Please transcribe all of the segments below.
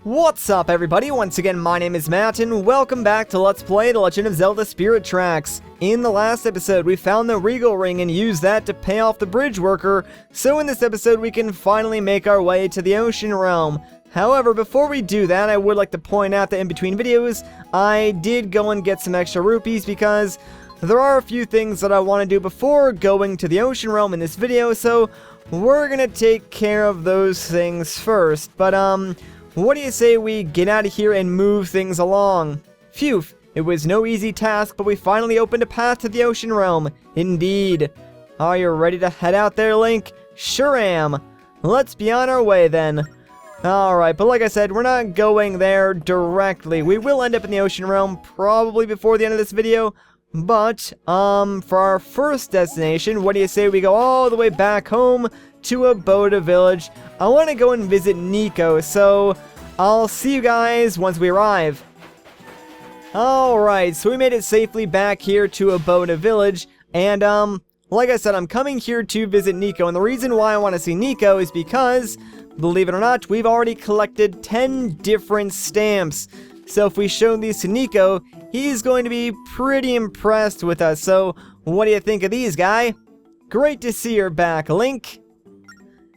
What's up, everybody? Once again, my name is Matt, and welcome back to Let's Play The Legend of Zelda Spirit Tracks. In the last episode, we found the Regal Ring and used that to pay off the bridge worker, so in this episode we can finally make our way to the Ocean Realm. However, before we do that, I would like to point out that in between videos, I did go and get some extra rupees because there are a few things that I want to do before going to the Ocean Realm in this video, so we're gonna take care of those things first. But, what do you say we get out of here and move things along? Phew, it was no easy task, but we finally opened a path to the Ocean Realm. Indeed. Are you ready to head out there, Link? Sure am. Let's be on our way then. Alright, but like I said, we're not going there directly. We will end up in the Ocean Realm probably before the end of this video. But, for our first destination, what do you say we go all the way back home to Aboda Village? I want to go and visit Nico, so I'll see you guys once we arrive. Alright, so we made it safely back here to Aboda Village, and, like I said, I'm coming here to visit Nico, and the reason why I want to see Nico is because, believe it or not, we've already collected 10 different stamps. So if we show these to Nico, he's going to be pretty impressed with us. So what do you think of these, guy? Great to see you're back, Link.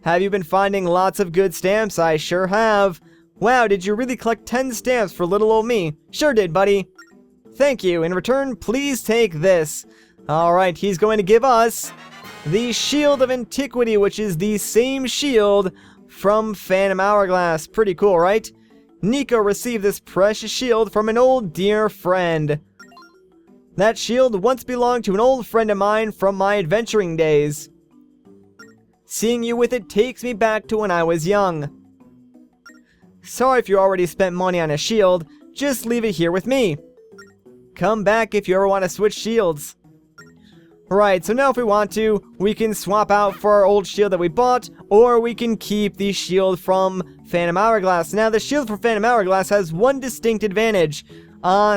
Have you been finding lots of good stamps? I sure have. Wow, did you really collect 10 stamps for little old me? Sure did, buddy. Thank you. In return, please take this. Alright, he's going to give us the Shield of Antiquity, which is the same shield from Phantom Hourglass. Pretty cool, right? Nico received this precious shield from an old dear friend. That shield once belonged to an old friend of mine from my adventuring days. Seeing you with it takes me back to when I was young. Sorry if you already spent money on a shield, just leave it here with me. Come back if you ever want to switch shields. Right, so now if we want to, we can swap out for our old shield that we bought, or we can keep the shield from Phantom Hourglass. Now, the shield from Phantom Hourglass has one distinct advantage.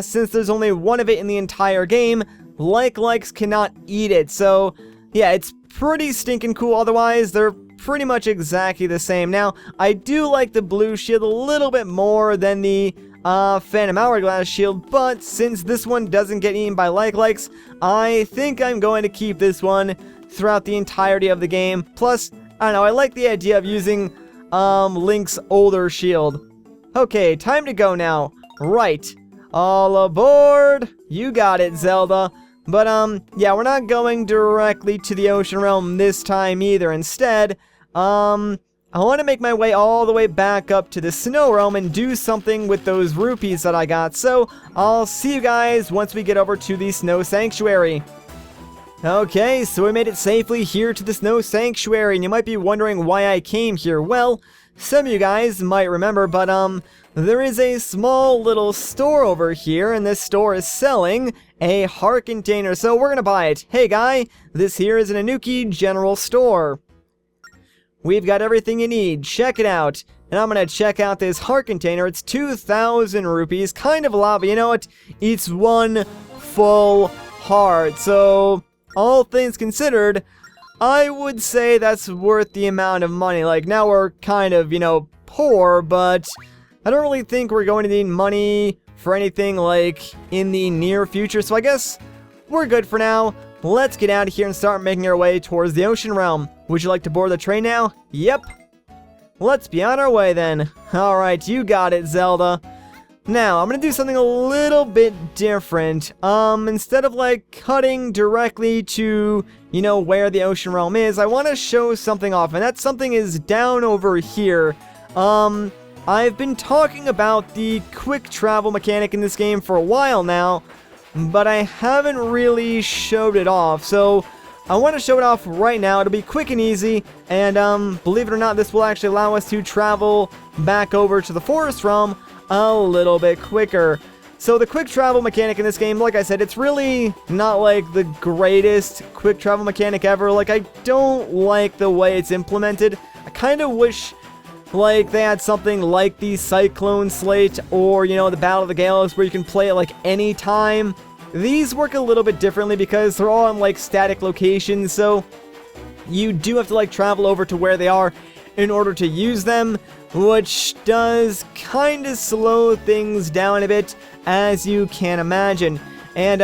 Since there's only one of it in the entire game, likes cannot eat it. So, yeah, it's pretty stinking cool. Otherwise, they're pretty much exactly the same. Now, I do like the blue shield a little bit more than the Phantom Hourglass shield, but since this one doesn't get eaten by likes, I think I'm going to keep this one throughout the entirety of the game. Plus, I don't know, I like the idea of using Link's older shield. Okay, time to go now. Right. All aboard! You got it, Zelda. But, yeah, we're not going directly to the Ocean Realm this time either. Instead, I want to make my way all the way back up to the Snow Realm and do something with those rupees that I got. So, I'll see you guys once we get over to the Snow Sanctuary. Okay, so we made it safely here to the Snow Sanctuary, and you might be wondering why I came here. Well, some of you guys might remember, but, there is a small little store over here, and this store is selling a heart container, so we're gonna buy it. Hey guy, this here is an Anuki General Store. We've got everything you need, check it out. And I'm gonna check out this heart container. It's 2,000 rupees, kind of a lot, but you know what? It's one full heart, so all things considered, I would say that's worth the amount of money. Like, now we're kind of, you know, poor, but I don't really think we're going to need money for anything, like, in the near future, so I guess we're good for now. Let's get out of here and start making our way towards the Ocean Realm. Would you like to board the train now? Yep. Let's be on our way then. Alright, you got it, Zelda. Now, I'm gonna do something a little bit different. Instead of, like, cutting directly to, you know, where the Ocean Realm is, I want to show something off, and that something is down over here. I've been talking about the quick travel mechanic in this game for a while now, but I haven't really showed it off, so I want to show it off right now. It'll be quick and easy, and believe it or not, this will actually allow us to travel back over to the Forest Realm a little bit quicker. So the quick travel mechanic in this game, like I said, it's really not like the greatest quick travel mechanic ever. Like, I don't like the way it's implemented. I kind of wish, like, they had something like the Cyclone Slate or, you know, the Battle of the Gales where you can play it, like, anytime. These work a little bit differently because they're all in, like, static locations, so you do have to, like, travel over to where they are in order to use them. which does kind of slow things down a bit, as you can imagine. And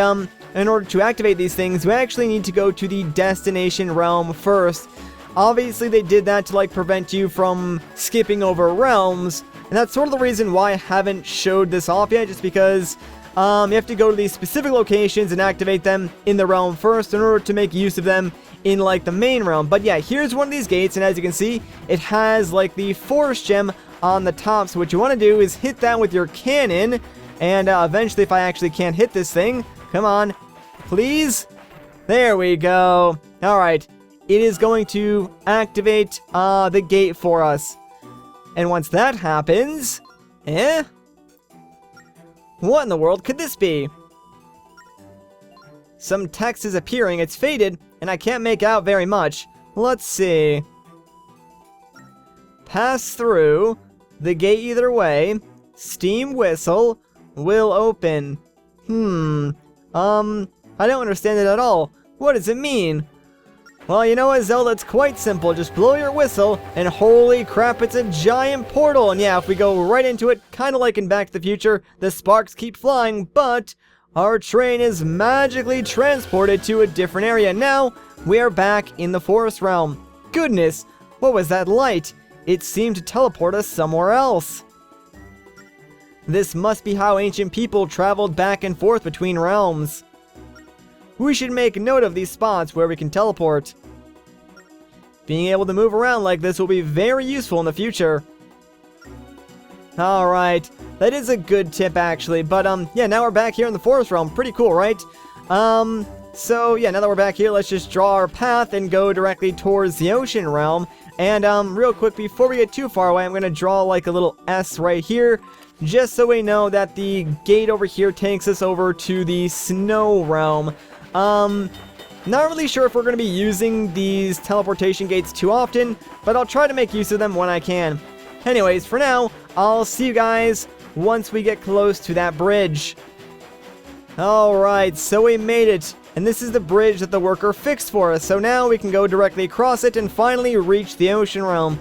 in order to activate these things, we actually need to go to the destination realm first. Obviously, they did that to like prevent you from skipping over realms, and that's sort of the reason why I haven't showed this off yet, just because you have to go to these specific locations and activate them in the realm first in order to make use of them in like the main realm. But yeah, here's one of these gates, and as you can see, it has like the force gem on the top. So what you want to do is hit that with your cannon, and eventually, if I actually can't hit this thing, come on, please. There we go. All right, it is going to activate the gate for us, and once that happens, what in the world could this be? Some text is appearing. It's faded, and I can't make out very much. Let's see. Pass through the gate either way. Steam whistle will open. I don't understand it at all. What does it mean? Well, you know what, Zelda, it's quite simple. Just blow your whistle, and holy crap, it's a giant portal. And yeah, if we go right into it, kind of like in Back to the Future, the sparks keep flying, but our train is magically transported to a different area. Now, we are back in the forest realm. Goodness, what was that light? It seemed to teleport us somewhere else. This must be how ancient people traveled back and forth between realms. We should make note of these spots where we can teleport. Being able to move around like this will be very useful in the future. Alright, that is a good tip actually, but yeah, now we're back here in the forest realm. Pretty cool, right? So yeah, now that we're back here, let's just draw our path and go directly towards the ocean realm. And real quick, before we get too far away, I'm going to draw like a little S right here, just so we know that the gate over here takes us over to the snow realm. Not really sure if we're going to be using these teleportation gates too often, but I'll try to make use of them when I can. Anyways, for now, I'll see you guys once we get close to that bridge. Alright, so we made it, and this is the bridge that the worker fixed for us, so now we can go directly across it and finally reach the ocean realm.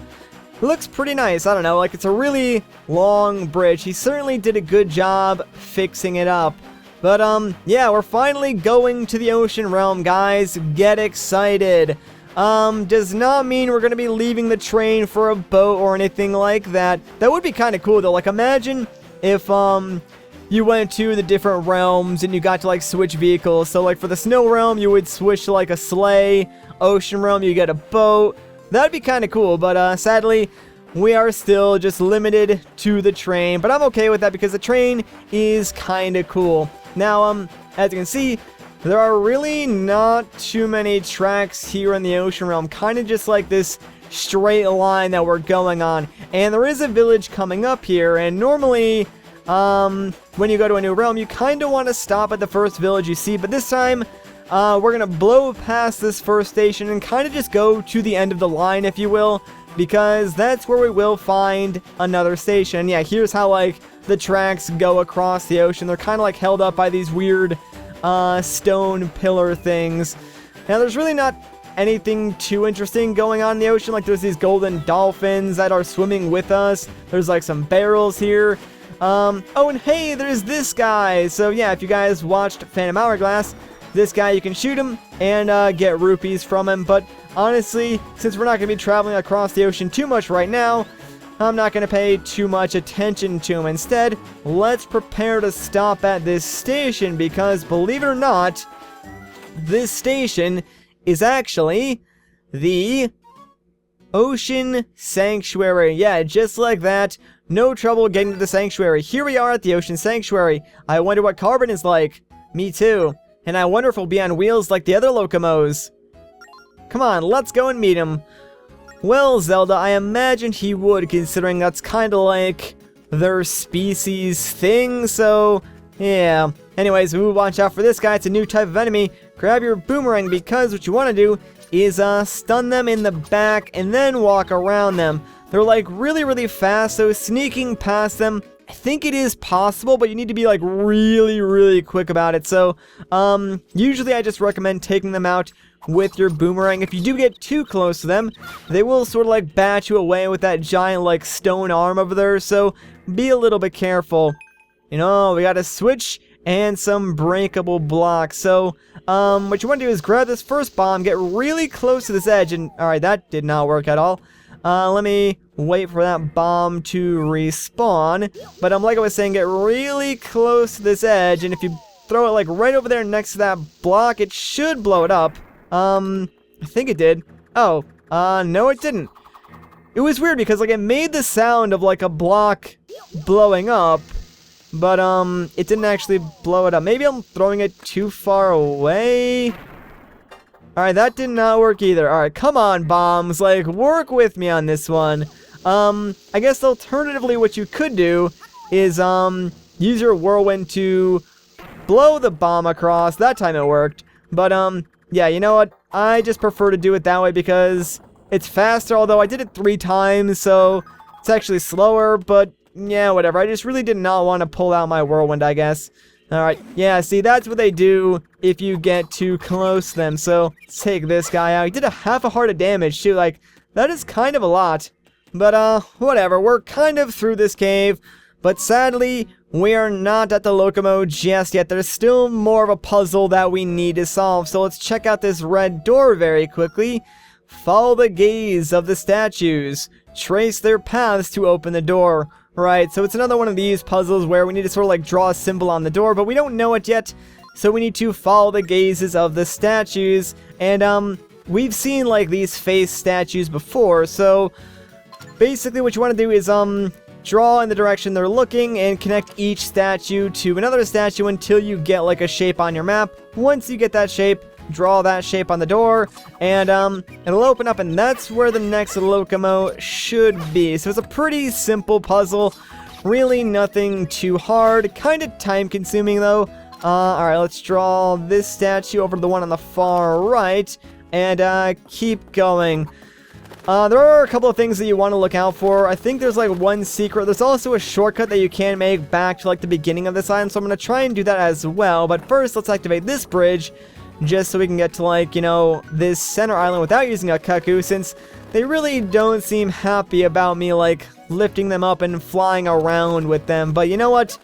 It looks pretty nice, I don't know, like it's a really long bridge. He certainly did a good job fixing it up. But, yeah, we're finally going to the ocean realm, guys. Get excited. Does not mean we're going to be leaving the train for a boat or anything like that. That would be kind of cool, though. Like, imagine if, you went to the different realms and you got to, like, switch vehicles. So, like, for the snow realm, you would switch to, like, a sleigh. Ocean realm, you get a boat. That'd be kind of cool, but, sadly, we are still just limited to the train. But I'm okay with that because the train is kind of cool. Now, as you can see, there are really not too many tracks here in the ocean realm. Kind of just like this straight line that we're going on. And there is a village coming up here, and normally, when you go to a new realm, you kind of want to stop at the first village you see. But this time, we're going to blow past this first station and kind of just go to the end of the line, if you will. Because that's where we will find another station. Yeah, here's how, like, the tracks go across the ocean. They're kind of, like, held up by these weird, stone pillar things. Now, there's really not anything too interesting going on in the ocean. Like, there's these golden dolphins that are swimming with us. There's, like, some barrels here. Oh, and hey, there's this guy. So, yeah, if you guys watched Phantom Hourglass, this guy, you can shoot him and get rupees from him. But honestly, since we're not going to be traveling across the ocean too much right now, I'm not going to pay too much attention to him. Instead, let's prepare to stop at this station because, believe it or not, this station is actually the Ocean Sanctuary. Yeah, just like that. No trouble getting to the sanctuary. Here we are at the Ocean Sanctuary. I wonder what Carbon is like. Me too. And I wonder if he'll be on wheels like the other Locomos. Come on, let's go and meet him. Well, Zelda, I imagined he would, considering that's kind of like their species thing, so yeah. Anyways, we will watch out for this guy. It's a new type of enemy. Grab your boomerang because what you want to do is stun them in the back and then walk around them. They're like really, really fast, so sneaking past them, I think it is possible, but you need to be like really, really quick about it. So, usually I just recommend taking them out with your boomerang. If you do get too close to them, they will sort of like bat you away with that giant like stone arm over there, so be a little bit careful. You know, we got a switch and some breakable blocks. So, what you want to do is grab this first bomb, get really close to this edge, and alright, that did not work at all. Let me wait for that bomb to respawn. But like I was saying, get really close to this edge, and if you throw it like right over there next to that block, it should blow it up. I think it did. Oh, no it didn't. It was weird because like it made the sound of like a block blowing up, but it didn't actually blow it up. Maybe I'm throwing it too far away. Alright, that did not work either. Alright, come on, bombs. Like, work with me on this one. I guess alternatively what you could do is, use your whirlwind to blow the bomb across. That time it worked. But, yeah, you know what? I just prefer to do it that way because it's faster, although I did it 3 times, so it's actually slower, but yeah, whatever. I just really did not want to pull out my whirlwind, I guess. Alright, yeah, see, that's what they do if you get too close to them. So, let's take this guy out. He did a half a heart of damage, too. Like, that is kind of a lot. But, whatever. We're kind of through this cave. But sadly, we are not at the Locomo just yet. There's still more of a puzzle that we need to solve. So, let's check out this red door very quickly. Follow the gaze of the statues. Trace their paths to open the door. Right, so it's another one of these puzzles where we need to sort of like draw a symbol on the door, but we don't know it yet, so we need to follow the gazes of the statues. And we've seen like these face statues before, so basically what you want to do is draw in the direction they're looking and connect each statue to another statue until you get like a shape on your map. Once you get that shape, draw that shape on the door, and it'll open up, and that's where the next Locomo should be. So it's a pretty simple puzzle, really nothing too hard, kind of time consuming though. Alright, let's draw this statue over to the one on the far right, and keep going. There are a couple of things that you want to look out for. I think there's like one secret. There's also a shortcut that you can make back to like the beginning of this island, so I'm going to try and do that as well. But first, let's activate this bridge, just so we can get to, like, you know, this center island without using a cuckoo, since they really don't seem happy about me, like, lifting them up and flying around with them. But you know what?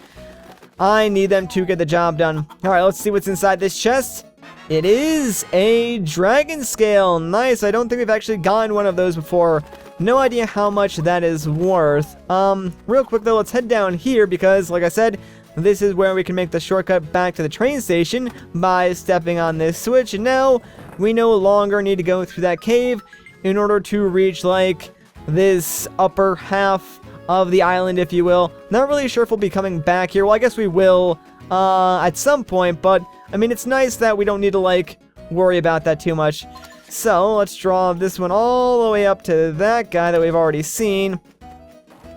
I need them to get the job done. Alright, let's see what's inside this chest. It is a dragon scale. Nice. I don't think we've actually gotten one of those before. No idea how much that is worth. Real quick, though, let's head down here because, like I said, this is where we can make the shortcut back to the train station by stepping on this switch. And now we no longer need to go through that cave in order to reach like this upper half of the island, if you will. Not really sure if we'll be coming back here. Well, I guess we will at some point, but I mean, it's nice that we don't need to like worry about that too much. So let's draw this one all the way up to that guy that we've already seen.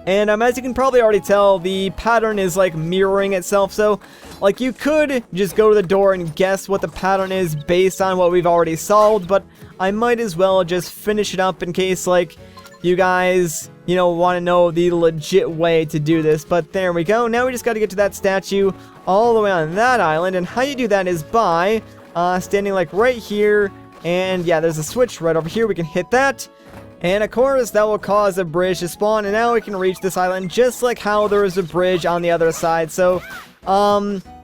And as you can probably already tell, the pattern is like mirroring itself, so like you could just go to the door and guess what the pattern is based on what we've already solved, but I might as well just finish it up in case like you guys, you know, want to know the legit way to do this. But there we go. Now we just got to get to that statue all the way on that island, and how you do that is by standing like right here, and yeah, there's a switch right over here. We can hit that. And of course, that will cause a bridge to spawn, and now we can reach this island just like how there is a bridge on the other side. So,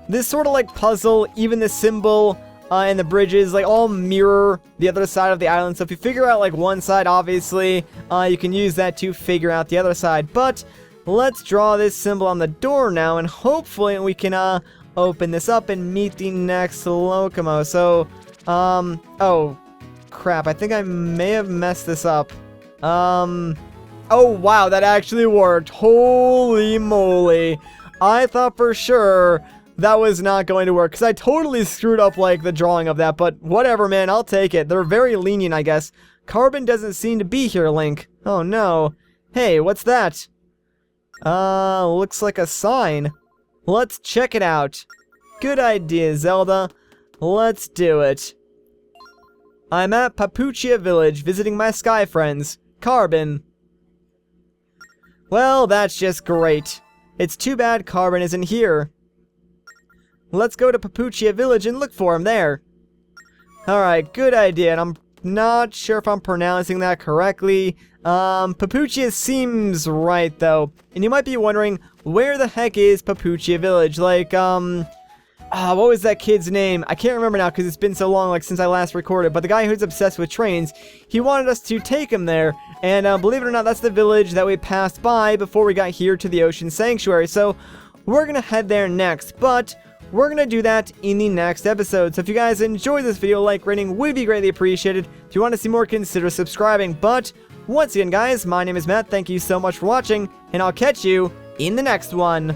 this sort of like puzzle, even the symbol and the bridges, like all mirror the other side of the island. So if you figure out like one side, obviously, you can use that to figure out the other side. But let's draw this symbol on the door now, and hopefully we can open this up and meet the next Locomo. So, oh crap, I think I may have messed this up. Oh wow, that actually worked. Holy moly. I thought for sure that was not going to work, because I totally screwed up like the drawing of that, but whatever, man, I'll take it. They're very lenient, I guess. Carbon doesn't seem to be here, Link. Oh no. Hey, what's that? Looks like a sign. Let's check it out. Good idea, Zelda. Let's do it. I'm at Papuchia Village visiting my sky friends. Carbon. Well, that's just great. It's too bad Carbon isn't here. Let's go to Papuchia Village and look for him there. Alright, good idea, and I'm not sure if I'm pronouncing that correctly. Papuchia seems right, though. And you might be wondering, where the heck is Papuchia Village? Like, what was that kid's name? I can't remember now because it's been so long, like, since I last recorded. But the guy who's obsessed with trains, he wanted us to take him there. And, believe it or not, that's the village that we passed by before we got here to the Ocean Sanctuary. So, we're gonna head there next, but we're gonna do that in the next episode. So if you guys enjoyed this video, like rating would be greatly appreciated. If you want to see more, consider subscribing. But once again, guys, my name is Matt. Thank you so much for watching, and I'll catch you in the next one.